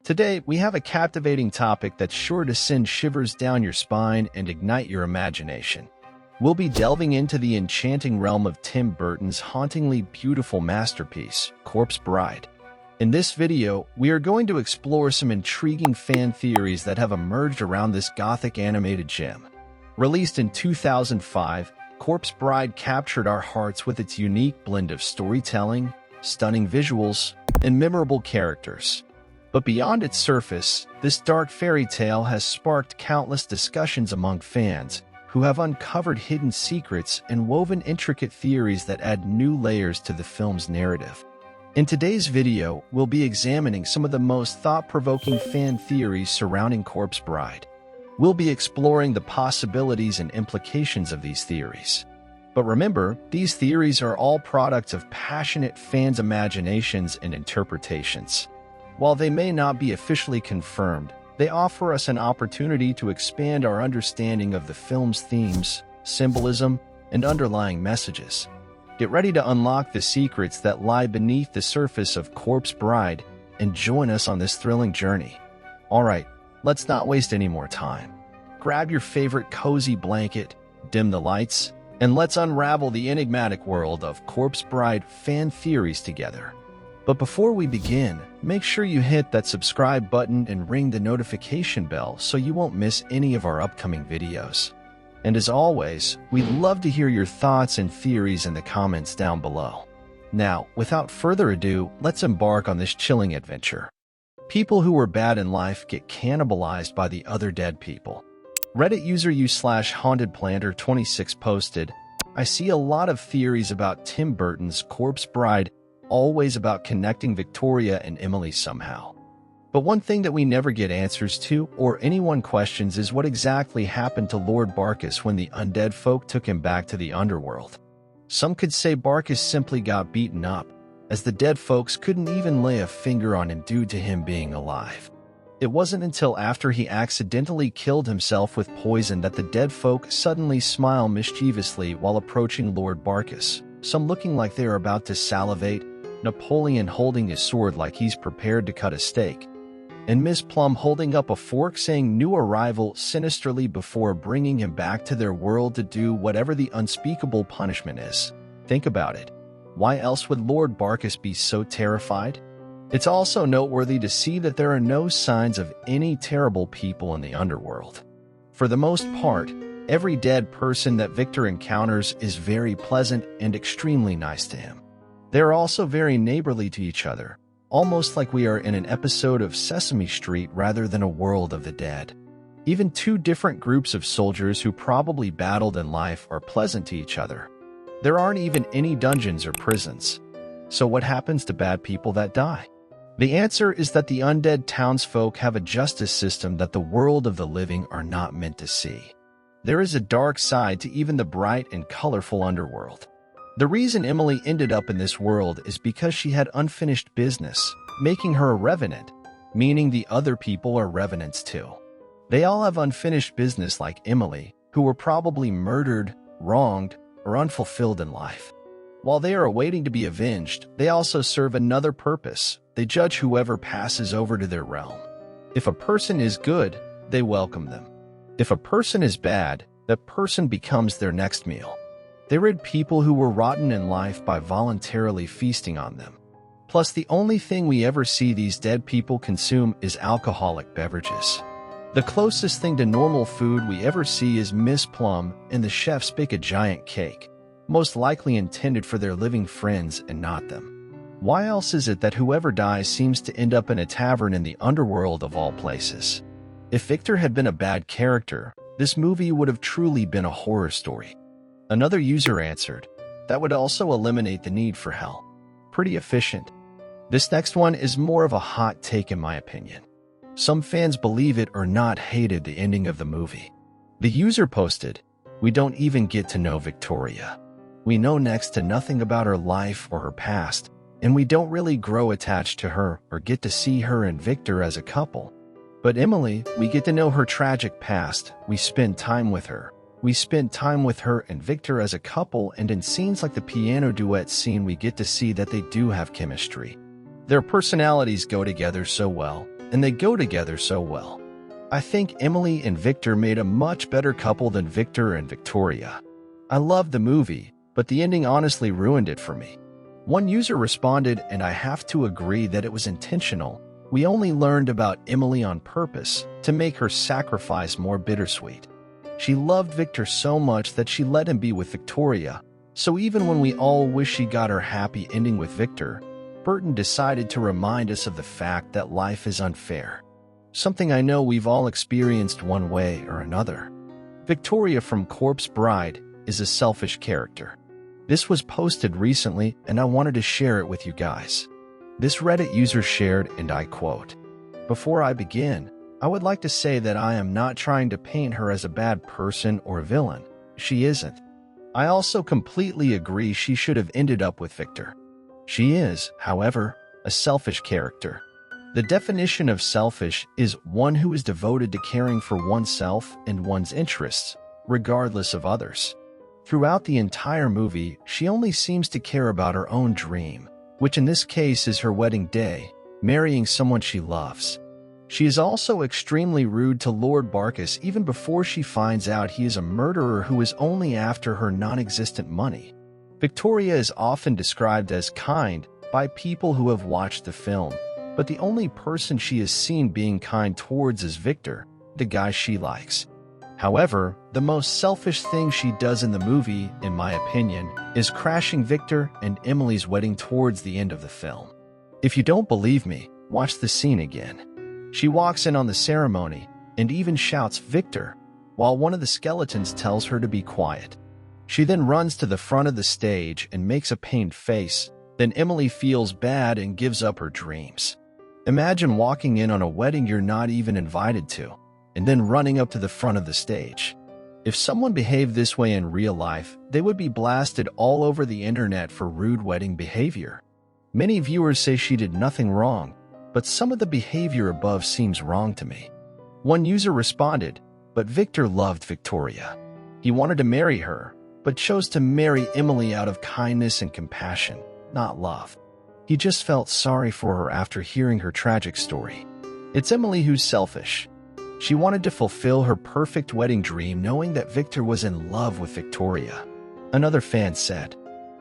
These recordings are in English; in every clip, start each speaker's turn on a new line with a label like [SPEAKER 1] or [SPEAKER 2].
[SPEAKER 1] Today, we have a captivating topic that's sure to send shivers down your spine and ignite your imagination. We'll be delving into the enchanting realm of Tim Burton's hauntingly beautiful masterpiece, Corpse Bride. In this video, we are going to explore some intriguing fan theories that have emerged around this Gothic animated gem. Released in 2005, Corpse Bride captured our hearts with its unique blend of storytelling, stunning visuals, and memorable characters. But beyond its surface, this dark fairy tale has sparked countless discussions among fans who have uncovered hidden secrets and woven intricate theories that add new layers to the film's narrative. In today's video, we'll be examining some of the most thought-provoking fan theories surrounding Corpse Bride. We'll be exploring the possibilities and implications of these theories. But remember, these theories are all products of passionate fans' imaginations and interpretations. While they may not be officially confirmed, they offer us an opportunity to expand our understanding of the film's themes, symbolism, and underlying messages. Get ready to unlock the secrets that lie beneath the surface of Corpse Bride and join us on this thrilling journey. Alright, let's not waste any more time. Grab your favorite cozy blanket, dim the lights, and let's unravel the enigmatic world of Corpse Bride fan theories together. But before we begin, make sure you hit that subscribe button and ring the notification bell so you won't miss any of our upcoming videos. And as always, we'd love to hear your thoughts and theories in the comments down below. Now, without further ado, let's embark on this chilling adventure. People who were bad in life get cannibalized by the other dead people. Reddit user u/hauntedplanter26 posted, "I see a lot of theories about Tim Burton's Corpse Bride, always about connecting Victoria and Emily somehow. But one thing that we never get answers to or anyone questions is what exactly happened to Lord Barkis when the undead folk took him back to the underworld. Some could say Barkis simply got beaten up, as the dead folks couldn't even lay a finger on him due to him being alive. It wasn't until after he accidentally killed himself with poison that the dead folk suddenly smile mischievously while approaching Lord Barkis, some looking like they're about to salivate, Napoleon holding his sword like he's prepared to cut a steak, and Miss Plum holding up a fork saying new arrival sinisterly before bringing him back to their world to do whatever the unspeakable punishment is. Think about it. Why else would Lord Barkis be so terrified? It's also noteworthy to see that there are no signs of any terrible people in the underworld. For the most part, every dead person that Victor encounters is very pleasant and extremely nice to him. They're also very neighborly to each other, almost like we are in an episode of Sesame Street rather than a world of the dead. Even two different groups of soldiers who probably battled in life are pleasant to each other. There aren't even any dungeons or prisons. So what happens to bad people that die? The answer is that the undead townsfolk have a justice system that the world of the living are not meant to see. There is a dark side to even the bright and colorful underworld. The reason Emily ended up in this world is because she had unfinished business, making her a revenant, meaning the other people are revenants too. They all have unfinished business like Emily, who were probably murdered, wronged, or unfulfilled in life. While they are awaiting to be avenged, they also serve another purpose. They judge whoever passes over to their realm. If a person is good, they welcome them. If a person is bad, that person becomes their next meal. They rid people who were rotten in life by voluntarily feasting on them. Plus, the only thing we ever see these dead people consume is alcoholic beverages. The closest thing to normal food we ever see is Miss Plum and the chefs bake a giant cake, most likely intended for their living friends and not them. Why else is it that whoever dies seems to end up in a tavern in the underworld of all places? If Victor had been a bad character, this movie would have truly been a horror story. Another user answered, "That would also eliminate the need for hell." Pretty efficient. This next one is more of a hot take in my opinion. Some fans believe it or not hated the ending of the movie. The user posted, "We don't even get to know Victoria. We know next to nothing about her life or her past, and we don't really grow attached to her or get to see her and Victor as a couple. But Emily, we get to know her tragic past, we spend time with her. We spent time with her and Victor as a couple, and in scenes like the piano duet scene we get to see that they do have chemistry. Their personalities go together so well, and they go together so well. I think Emily and Victor made a much better couple than Victor and Victoria. I loved the movie, but the ending honestly ruined it for me. One user responded, and I have to agree that it was intentional. We only learned about Emily on purpose to make her sacrifice more bittersweet. She loved Victor so much that she let him be with Victoria, so even when we all wish she got her happy ending with Victor, Burton decided to remind us of the fact that life is unfair. Something I know we've all experienced one way or another. Victoria from Corpse Bride is a selfish character. This was posted recently, and I wanted to share it with you guys. This Reddit user shared, and I quote, "Before I begin, I would like to say that I am not trying to paint her as a bad person or a villain. She isn't. I also completely agree she should have ended up with Victor. She is, however, a selfish character. The definition of selfish is one who is devoted to caring for oneself and one's interests, regardless of others. Throughout the entire movie, she only seems to care about her own dream, which in this case is her wedding day, marrying someone she loves. She is also extremely rude to Lord Barkis even before she finds out he is a murderer who is only after her non-existent money. Victoria is often described as kind by people who have watched the film, but the only person she is seen being kind towards is Victor, the guy she likes. However, the most selfish thing she does in the movie, in my opinion, is crashing Victor and Emily's wedding towards the end of the film. If you don't believe me, watch the scene again. She walks in on the ceremony and even shouts "Victor," while one of the skeletons tells her to be quiet. She then runs to the front of the stage and makes a pained face. Then Emily feels bad and gives up her dreams. Imagine walking in on a wedding you're not even invited to, and then running up to the front of the stage. If someone behaved this way in real life, they would be blasted all over the internet for rude wedding behavior. Many viewers say she did nothing wrong, but some of the behavior above seems wrong to me. One user responded, "But Victor loved Victoria. He wanted to marry her, but chose to marry Emily out of kindness and compassion, not love. He just felt sorry for her after hearing her tragic story. It's Emily who's selfish. She wanted to fulfill her perfect wedding dream knowing that Victor was in love with Victoria." Another fan said,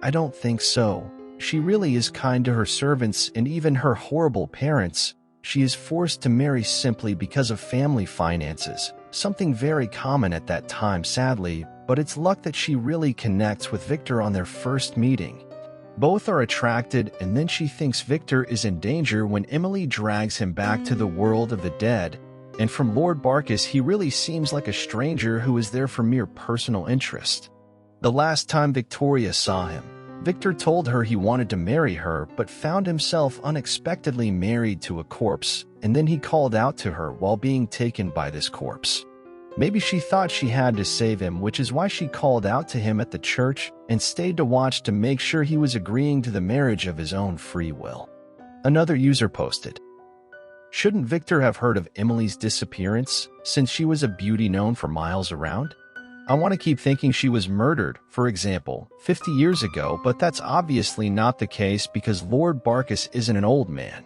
[SPEAKER 1] "I don't think so. She really is kind to her servants and even her horrible parents. She is forced to marry simply because of family finances, something very common at that time sadly, but it's luck that she really connects with Victor on their first meeting. Both are attracted, and then she thinks Victor is in danger when Emily drags him back to the world of the dead. And from Lord Barkis, he really seems like a stranger who is there for mere personal interest. The last time Victoria saw him, Victor told her he wanted to marry her but found himself unexpectedly married to a corpse, and then he called out to her while being taken by this corpse. Maybe she thought she had to save him, which is why she called out to him at the church and stayed to watch to make sure he was agreeing to the marriage of his own free will." Another user posted, "Shouldn't Victor have heard of Emily's disappearance, since she was a beauty known for miles around? I want to keep thinking she was murdered, for example, 50 years ago, but that's obviously not the case because Lord Barkis isn't an old man.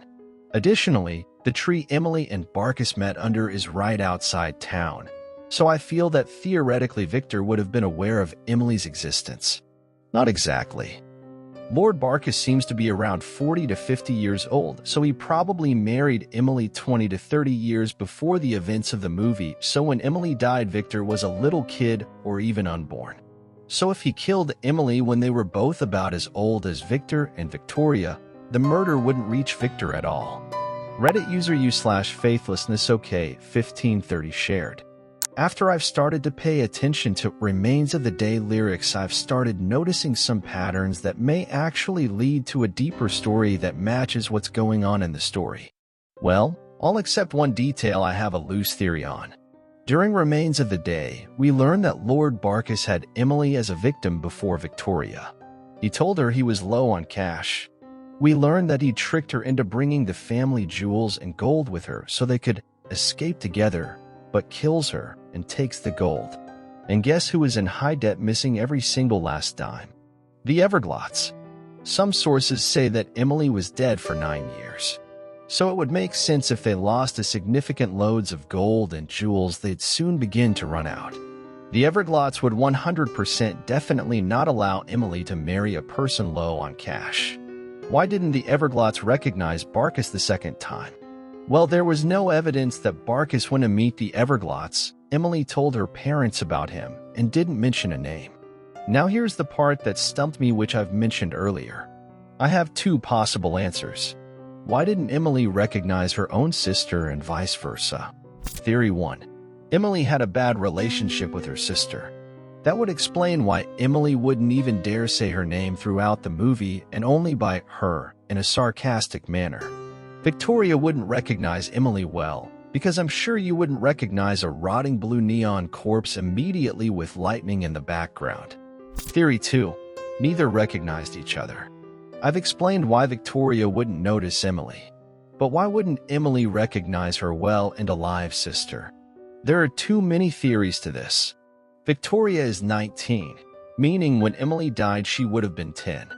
[SPEAKER 1] Additionally, the tree Emily and Barkis met under is right outside town, so I feel that theoretically Victor would have been aware of Emily's existence." Not exactly. Lord Barkis seems to be around 40 to 50 years old, so he probably married Emily 20 to 30 years before the events of the movie, so when Emily died Victor was a little kid or even unborn. So if he killed Emily when they were both about as old as Victor and Victoria, the murder wouldn't reach Victor at all. Reddit user u/faithlessnessok1530 shared, "After I've started to pay attention to Remains of the Day lyrics, I've started noticing some patterns that may actually lead to a deeper story that matches what's going on in the story. Well, all except one detail I have a loose theory on. During Remains of the Day, we learn that Lord Barkis had Emily as a victim before Victoria. He told her he was low on cash. We learn that he tricked her into bringing the family jewels and gold with her so they could escape together, but kills her and takes the gold. And guess who is in high debt, missing every single last dime? The Everglots. Some sources say that Emily was dead for 9 years. So it would make sense if they lost a significant loads of gold and jewels, they'd soon begin to run out. The Everglotts would 100% definitely not allow Emily to marry a person low on cash. Why didn't the Everglotts recognize Barkis the second time? Well, there was no evidence that Barkis went to meet the Everglotts. Emily told her parents about him and didn't mention a name. Now here's the part that stumped me, which I've mentioned earlier. I have two possible answers. Why didn't Emily recognize her own sister and vice versa? Theory 1. Emily had a bad relationship with her sister. That would explain why Emily wouldn't even dare say her name throughout the movie and only by her in a sarcastic manner. Victoria wouldn't recognize Emily well, because I'm sure you wouldn't recognize a rotting blue neon corpse immediately with lightning in the background. Theory 2. Neither recognized each other. I've explained why Victoria wouldn't notice Emily. But why wouldn't Emily recognize her well and alive sister? There are too many theories to this. Victoria is 19, meaning when Emily died she would have been 10.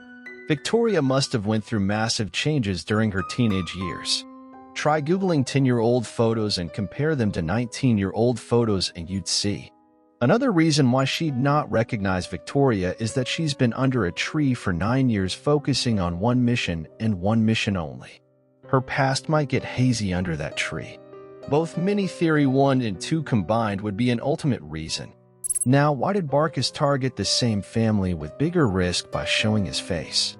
[SPEAKER 1] Victoria must have went through massive changes during her teenage years. Try Googling 10-year-old photos and compare them to 19-year-old photos and you'd see. Another reason why she'd not recognize Victoria is that she's been under a tree for 9 years focusing on one mission and one mission only. Her past might get hazy under that tree. Both mini theory 1 and 2 combined would be an ultimate reason. Now, why did Barkis target the same family with bigger risk by showing his face?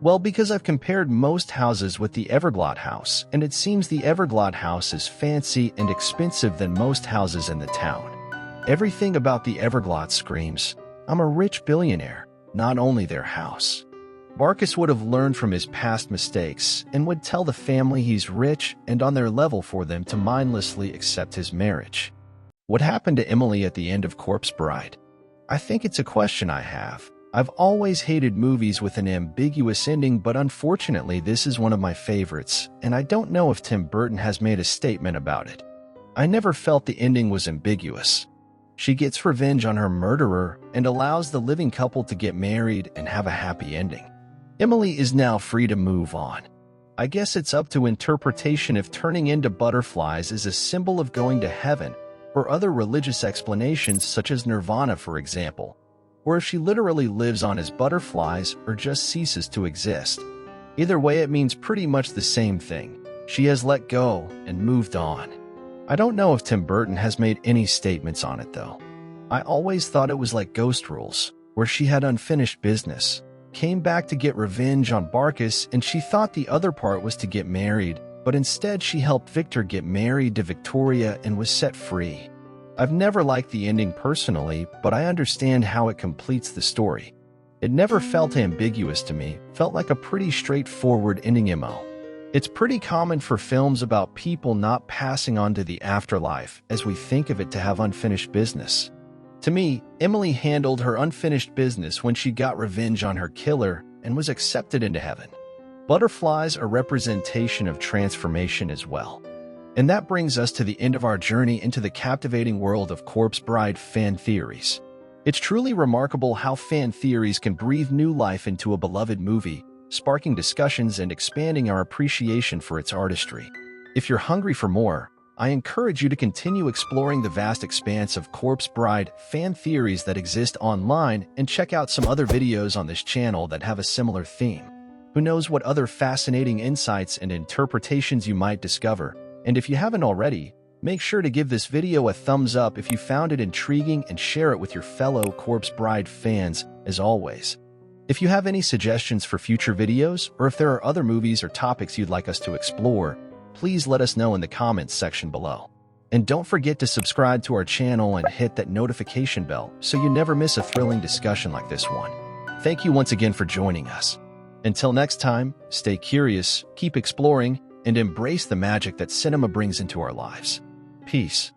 [SPEAKER 1] Well, because I've compared most houses with the Everglot house, and it seems the Everglot house is fancy and expensive than most houses in the town. Everything about the Everglot screams, I'm a rich billionaire, not only their house. Barkis would have learned from his past mistakes and would tell the family he's rich and on their level for them to mindlessly accept his marriage. What happened to Emily at the end of Corpse Bride? I think it's a question I have. I've always hated movies with an ambiguous ending, but unfortunately this is one of my favorites, and I don't know if Tim Burton has made a statement about it. I never felt the ending was ambiguous. She gets revenge on her murderer and allows the living couple to get married and have a happy ending. Emily is now free to move on. I guess it's up to interpretation if turning into butterflies is a symbol of going to heaven, or other religious explanations such as nirvana, for example, or if she literally lives on as butterflies or just ceases to exist. Either way, it means pretty much the same thing. She has let go and moved on. I don't know if Tim Burton has made any statements on it, though. I always thought it was like Ghost Rules, where she had unfinished business, came back to get revenge on Barkis, and she thought the other part was to get married, but instead she helped Victor get married to Victoria and was set free. I've never liked the ending personally, but I understand how it completes the story. It never felt ambiguous to me, felt like a pretty straightforward ending MO. It's pretty common for films about people not passing on to the afterlife as we think of it to have unfinished business. To me, Emily handled her unfinished business when she got revenge on her killer and was accepted into heaven. Butterflies are representation of transformation as well. And that brings us to the end of our journey into the captivating world of Corpse Bride fan theories. It's truly remarkable how fan theories can breathe new life into a beloved movie, sparking discussions and expanding our appreciation for its artistry. If you're hungry for more, I encourage you to continue exploring the vast expanse of Corpse Bride fan theories that exist online and check out some other videos on this channel that have a similar theme. Who knows what other fascinating insights and interpretations you might discover. And if you haven't already, make sure to give this video a thumbs up if you found it intriguing and share it with your fellow Corpse Bride fans, as always. If you have any suggestions for future videos, or if there are other movies or topics you'd like us to explore, please let us know in the comments section below. And don't forget to subscribe to our channel and hit that notification bell so you never miss a thrilling discussion like this one. Thank you once again for joining us. Until next time, stay curious, keep exploring, and embrace the magic that cinema brings into our lives. Peace.